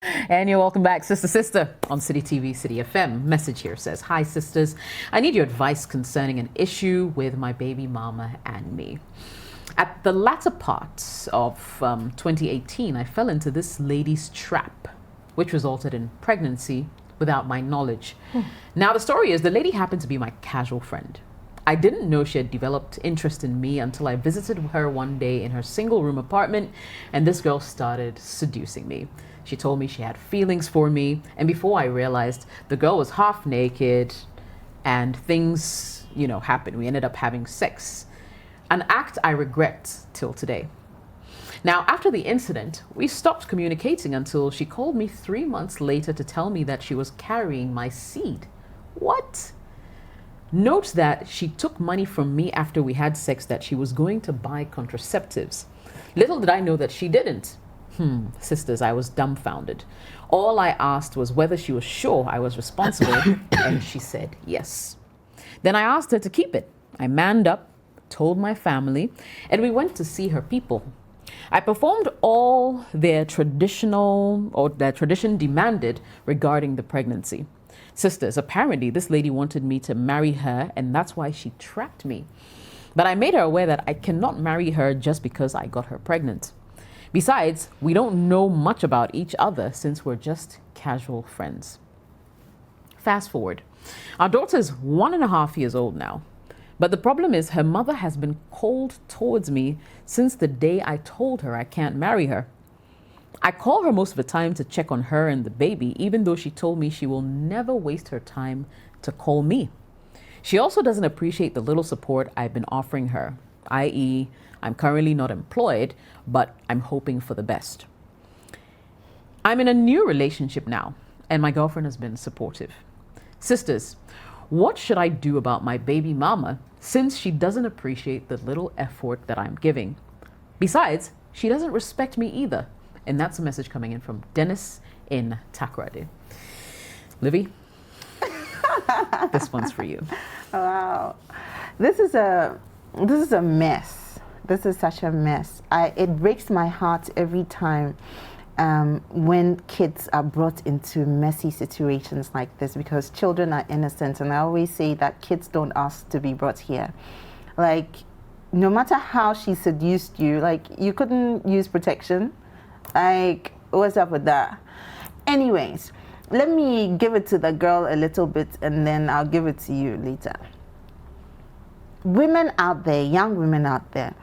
And you're welcome back, Sister, on City TV, City FM. Message here says, "Hi, sisters. I need your advice concerning an issue with my baby mama and me. At the latter part of 2018, I fell into this lady's trap, which resulted in pregnancy without my knowledge. Now, the story is the lady happened to be my casual friend. I didn't know she had developed interest in me until I visited her one day in her single-room apartment, and this girl started seducing me. She told me she had feelings for me, and before I realized, the girl was half naked, and things, happened. We ended up having sex. An act I regret till today. Now, after the incident, we stopped communicating until she called me 3 months later to tell me that she was carrying my seed. What? Note that she took money from me after we had sex that she was going to buy contraceptives. Little did I know that she didn't. Sisters, I was dumbfounded. All I asked was whether she was sure I was responsible, and she said yes. Then I asked her to keep it. I manned up, told my family, and we went to see her people. I performed all their tradition demanded regarding the pregnancy. Sisters, apparently this lady wanted me to marry her, and that's why she trapped me. But I made her aware that I cannot marry her just because I got her pregnant. Besides, we don't know much about each other since we're just casual friends." Fast forward. Our daughter's 1.5 years old now. But the problem is her mother has been cold towards me since the day I told her I can't marry her. I call her most of the time to check on her and the baby, even though she told me she will never waste her time to call me. She also doesn't appreciate the little support I've been offering her, i.e., I'm currently not employed, but I'm hoping for the best. I'm in a new relationship now, and my girlfriend has been supportive. Sisters, what should I do about my baby mama since she doesn't appreciate the little effort that I'm giving? Besides, she doesn't respect me either. And that's a message coming in from Dennis in Takoradi. Livy, this one's for you. Wow. This is a mess. This is such a mess. It breaks my heart every time when kids are brought into messy situations like this, because children are innocent, and I always say that kids don't ask to be brought here. Like, no matter how she seduced you, like, you couldn't use protection. Like, what's up with that? Anyways, let me give it to the girl a little bit, and then I'll give it to you later. Women out there, young women out there,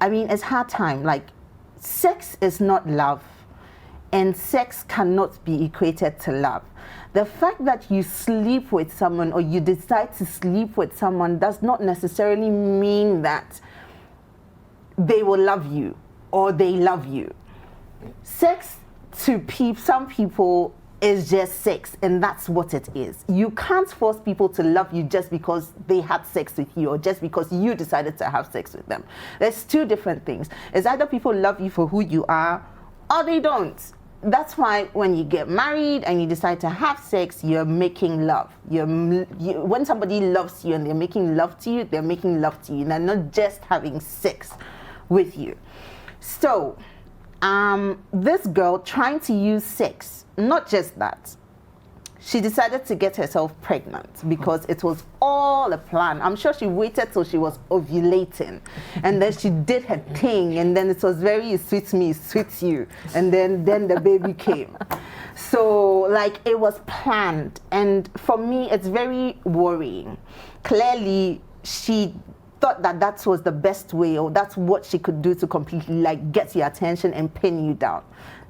I mean, it's hard time. Like, sex is not love, and sex cannot be equated to love. The fact that you sleep with someone or you decide to sleep with someone does not necessarily mean that they will love you or they love you. Sex to some people is just sex, and that's what it is. You can't force people to love you just because they had sex with you or just because you decided to have sex with them. There's two different things. It's either people love you for who you are or they don't. That's why when you get married and you decide to have sex, you're making love. When somebody loves you and they're making love to you, they're making love to you. They're not just having sex with you. So, this girl trying to use sex, not just that, she decided to get herself pregnant because it was all a plan. I'm sure she waited till she was ovulating, and then she did her thing, and then it was very sweet me, sweet you, and then the baby came. So, like, it was planned, and for me, it's very worrying. Clearly, she thought that was the best way, or that's what she could do to completely, like, get your attention and pin you down.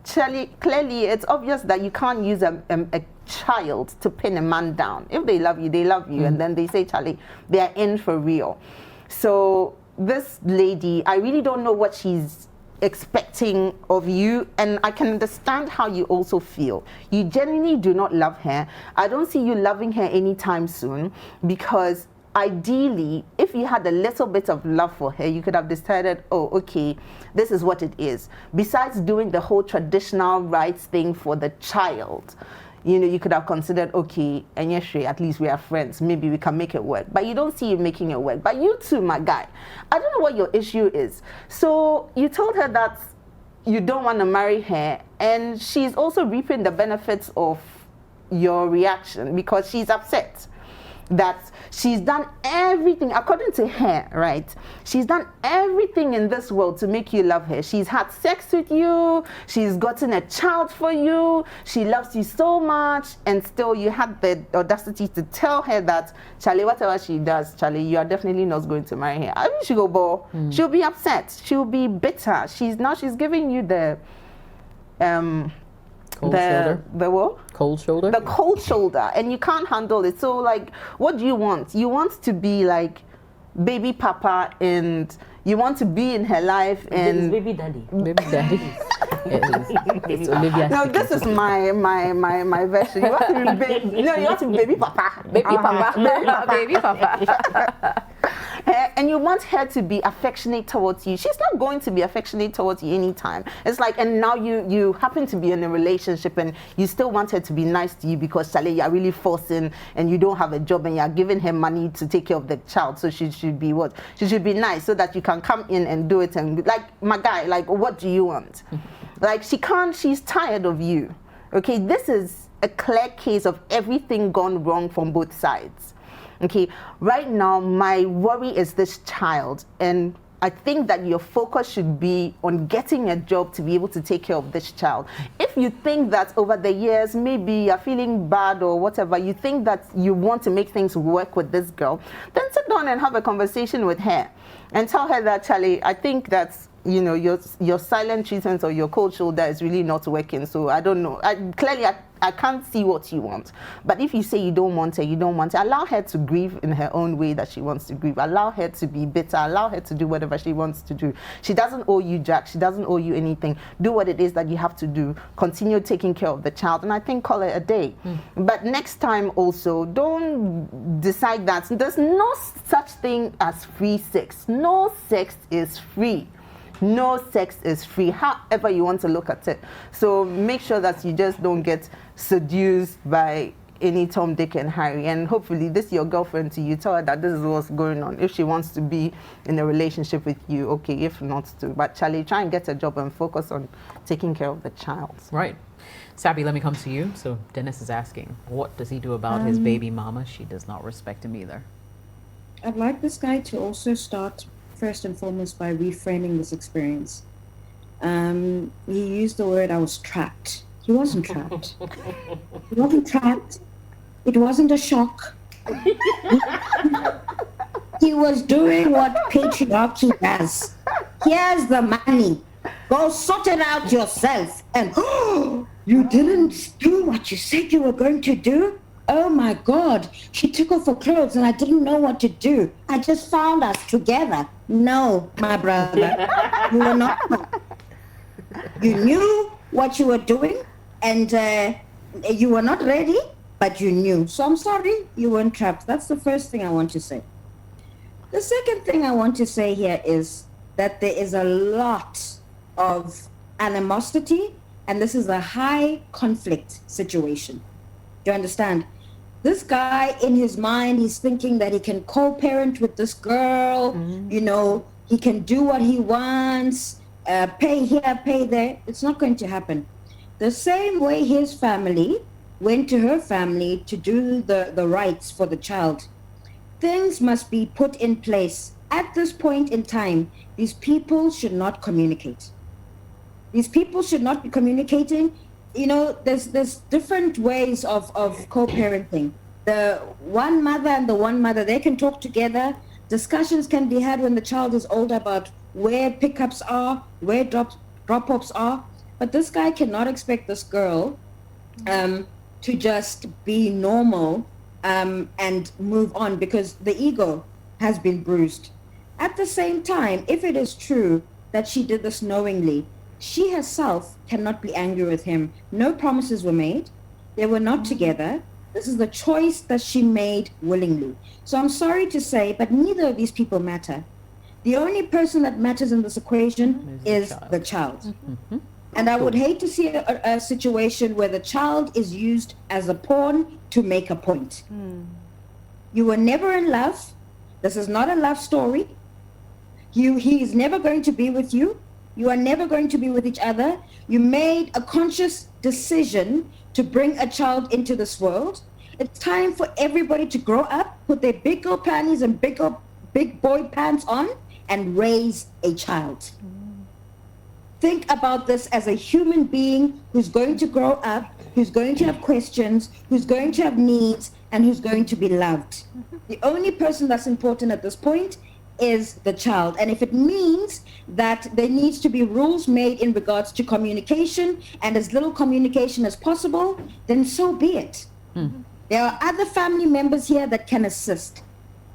Clearly, it's obvious that you can't use a child to pin a man down. If they love you, they love you. And then they say, Charlie, they're in for real. So this lady, I really don't know what she's expecting of you, and I can understand how you also feel. You genuinely do not love her. I don't see you loving her anytime soon, because ideally, if you had a little bit of love for her, you could have decided, oh, okay, this is what it is. Besides doing the whole traditional rights thing for the child, you could have considered, okay, and yes, at least we are friends. Maybe we can make it work. But you don't see you making it work. But you too, my guy, I don't know what your issue is. So you told her that you don't want to marry her, And she's also reaping the benefits of your reaction because she's upset that she's done everything, according to her, right? She's done everything in this world to make you love her. She's had sex with you, she's gotten a child for you, she loves you so much, and still you had the audacity to tell her that, Charlie, whatever she does, Charlie, you are definitely not going to marry her. I mean, she'll go, she'll be upset, she'll be bitter. She's giving you the Cold shoulder. The what? Cold shoulder. The cold shoulder, and you can't handle it. So, like, what do you want? You want to be like baby papa, and you want to be in her life, and baby daddy. Baby daddy. It's Olivia. no, this is my version. You want to be baby, no, you want to be baby papa. Baby papa. Baby papa. And you want her to be affectionate towards you. She's not going to be affectionate towards you anytime. It's like, and now you happen to be in a relationship and you still want her to be nice to you because, Charlie, you're really forcing and you don't have a job and you're giving her money to take care of the child. So she should be what? She should be nice so that you can come in and do it. And like, my guy, like, what do you want? Like, she's tired of you. Okay, this is a clear case of everything gone wrong from both sides. Okay, right now, my worry is this child, and I think that your focus should be on getting a job to be able to take care of this child. If you think that over the years, maybe you're feeling bad or whatever, you think that you want to make things work with this girl, then sit down and have a conversation with her and tell her that, Charlie, I think that, you know, your silent treatment or your cold shoulder is really not working. So I don't know. I can't see what you want. But if you say you don't want her, you don't want her, allow her to grieve in her own way that she wants to grieve. Allow her to be bitter. Allow her to do whatever she wants to do. She doesn't owe you jack. She doesn't owe you anything. Do what it is that you have to do. Continue taking care of the child. And I think call it a day. But next time also, don't decide that there's no such thing as free sex. No sex is free. No sex is free, however you want to look at it. So make sure that you just don't get seduced by any Tom, Dick, and Harry. And hopefully this is your girlfriend to you. Tell her that this is what's going on. If she wants to be in a relationship with you, okay. If not to. But Charlie, try and get a job and focus on taking care of the child. Right. Sabby, let me come to you. So Dennis is asking, what does he do about his baby mama? She does not respect him either. I'd like this guy to also start first and foremost by reframing this experience. He used the word, I was trapped. He wasn't trapped. He wasn't trapped. It wasn't a shock. He was doing what patriarchy does. Here's the money. Go sort it out yourself. And you didn't do what you said you were going to do? Oh my God, she took off her clothes and I didn't know what to do. I just found us together. No, my brother, you were not. You knew what you were doing and you were not ready, but you knew. So I'm sorry, you weren't trapped. That's the first thing I want to say. The second thing I want to say here is that there is a lot of animosity and this is a high conflict situation. Do you understand? This guy, in his mind, he's thinking that he can co-parent with this girl. You know, he can do what he wants, pay here, pay there. It's not going to happen. The same way his family went to her family to do the rights for the child. Things must be put in place. At this point in time, these people should not communicate. These people should not be communicating. You know, there's different ways of co-parenting. The one mother and the one mother, they can talk together. Discussions can be had when the child is older about where pickups are, where drop-offs are. But this guy cannot expect this girl to just be normal and move on because the ego has been bruised. At the same time, if it is true that she did this knowingly, she herself cannot be angry with him. No promises were made. They were not together. This is the choice that she made willingly. So I'm sorry to say, but neither of these people matter. The only person that matters in this equation is the child. And I would hate to see a situation where the child is used as a pawn to make a point. You were never in love. This is not a love story. He is never going to be with you. You are never going to be with each other. You made a conscious decision to bring a child into this world. It's time for everybody to grow up, put their big girl panties and big boy pants on, and raise a child. Think about this as a human being who's going to grow up, who's going to have questions, who's going to have needs, and who's going to be loved. The only person that's important at this point is the child. And if it means that there needs to be rules made in regards to communication and as little communication as possible, then so be it. There are other family members here that can assist,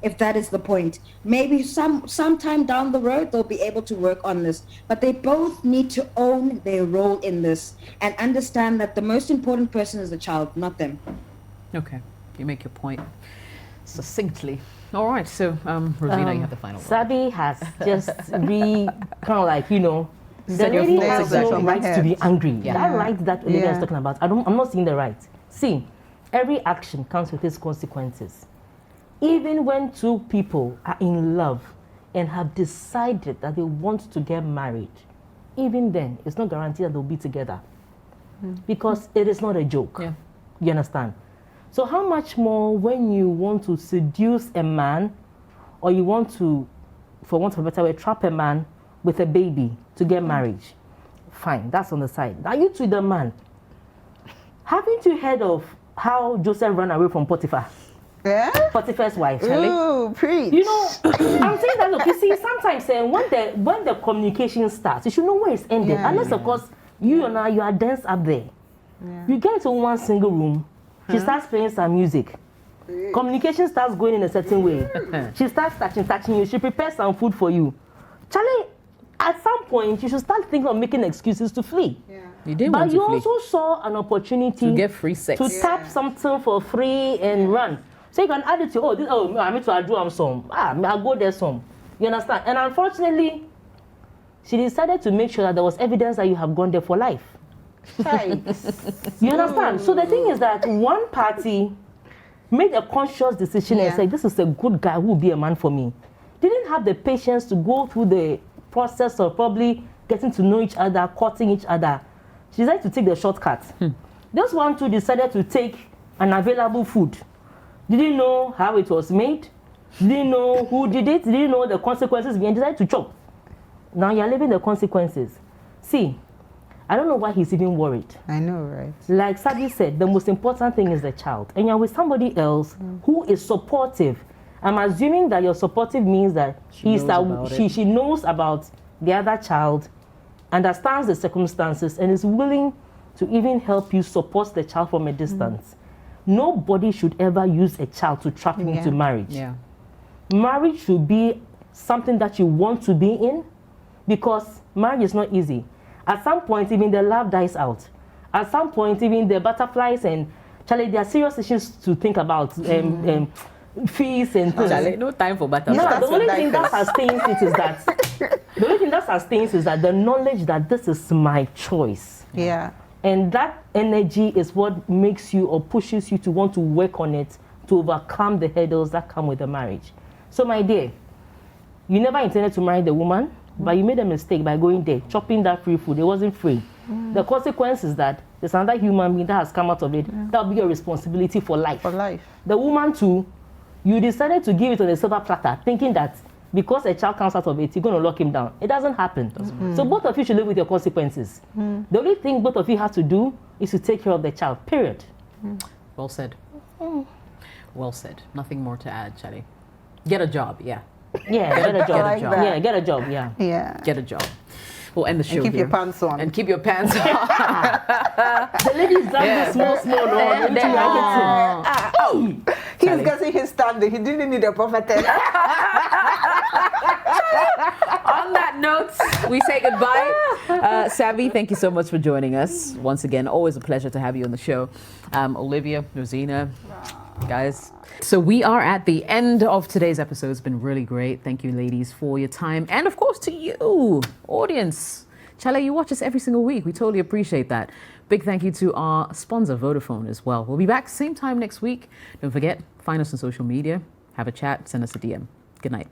if that is the point. Maybe sometime down the road, they'll be able to work on this. But they both need to own their role in this and understand that the most important person is the child, not them. Okay, you make your point succinctly. All right, so Rosina, you have the final word. Sabi has just kind of like, the Said your lady thoughts has exactly. no right to be angry. Yeah. That right that Olivia is Yeah. talking about, I'm not seeing the right. See, every action comes with its consequences. Even when two people are in love and have decided that they want to get married, even then, it's not guaranteed that they'll be together. Because it is not a joke. Yeah. You understand? So how much more when you want to seduce a man, or you want to, for want of a better way, trap a man with a baby to get married? Fine, that's on the side. Now you to the man. Haven't you heard of how Joseph ran away from Potiphar? Yeah? Potiphar's wife, Charlie? Ooh, preach. I'm saying that, look, you see, sometimes when the communication starts, you should know where it's ending. Yeah. Unless, of course, you are dense up there. Yeah. You get into one single room, she starts playing some music. Communication starts going in a certain way. She starts touching you. She prepares some food for you. Charlie, at some point, you should start thinking of making excuses to flee. Yeah. You didn't But want you to flee. also saw an opportunity To get free sex. to tap something for free and run. So you can add it to, I need to do some. I'll go there some. You understand? And unfortunately, she decided to make sure that there was evidence that you have gone there for life. You understand? So the thing is that one party made a conscious decision and said, this is a good guy who will be a man for me. Didn't have the patience to go through the process of probably getting to know each other, courting each other. She decided to take the shortcut. This one too decided to take an available food. Didn't know how it was made. Didn't know who did it. Didn't know the consequences behind. Decided to chop. Now you're living the consequences. See, I don't know why he's even worried. I know, right? Like Sadi said, the most important thing is the child. And you're with somebody else who is supportive. I'm assuming that your supportive means that she knows about the other child, understands the circumstances, and is willing to even help you support the child from a distance. Nobody should ever use a child to trap him into marriage. Yeah. Marriage should be something that you want to be in, because marriage is not easy. At some point, even the love dies out. At some point, even the butterflies and Charlie, there are serious issues to think about. Fees and things. Charlie, no time for butterflies. No, the only thing that sustains it is that the knowledge that this is my choice. Yeah. And that energy is what makes you or pushes you to want to work on it to overcome the hurdles that come with the marriage. So my dear, you never intended to marry the woman, but you made a mistake by going there, chopping that free food. It wasn't free. The consequence is that there's another human being that has come out of it. That'll be your responsibility for life. For life. The woman too, you decided to give it on a silver platter, thinking that because a child comes out of it, you're going to lock him down. It doesn't happen. So both of you should live with your consequences. The only thing both of you have to do is to take care of the child, period. Well said. Well said. Nothing more to add, Charlie. Get a job, yeah. Yeah, get a job. Get a job. Yeah, get a job, yeah. Yeah. Get a job. We'll end the show And keep here. your pants on. And keep your pants on. The ladies done the small, no. He's getting his standing. He didn't need a prophetess. On that note, we say goodbye. Savvy, thank you so much for joining us. Once again, always a pleasure to have you on the show. Olivia, Rosina, guys. So we are at the end of today's episode. It's been really great. Thank you, ladies, for your time. And of course, to you, audience. Chale, you watch us every single week. We totally appreciate that. Big thank you to our sponsor, Vodafone, as well. We'll be back same time next week. Don't forget, find us on social media. Have a chat. Send us a DM. Good night.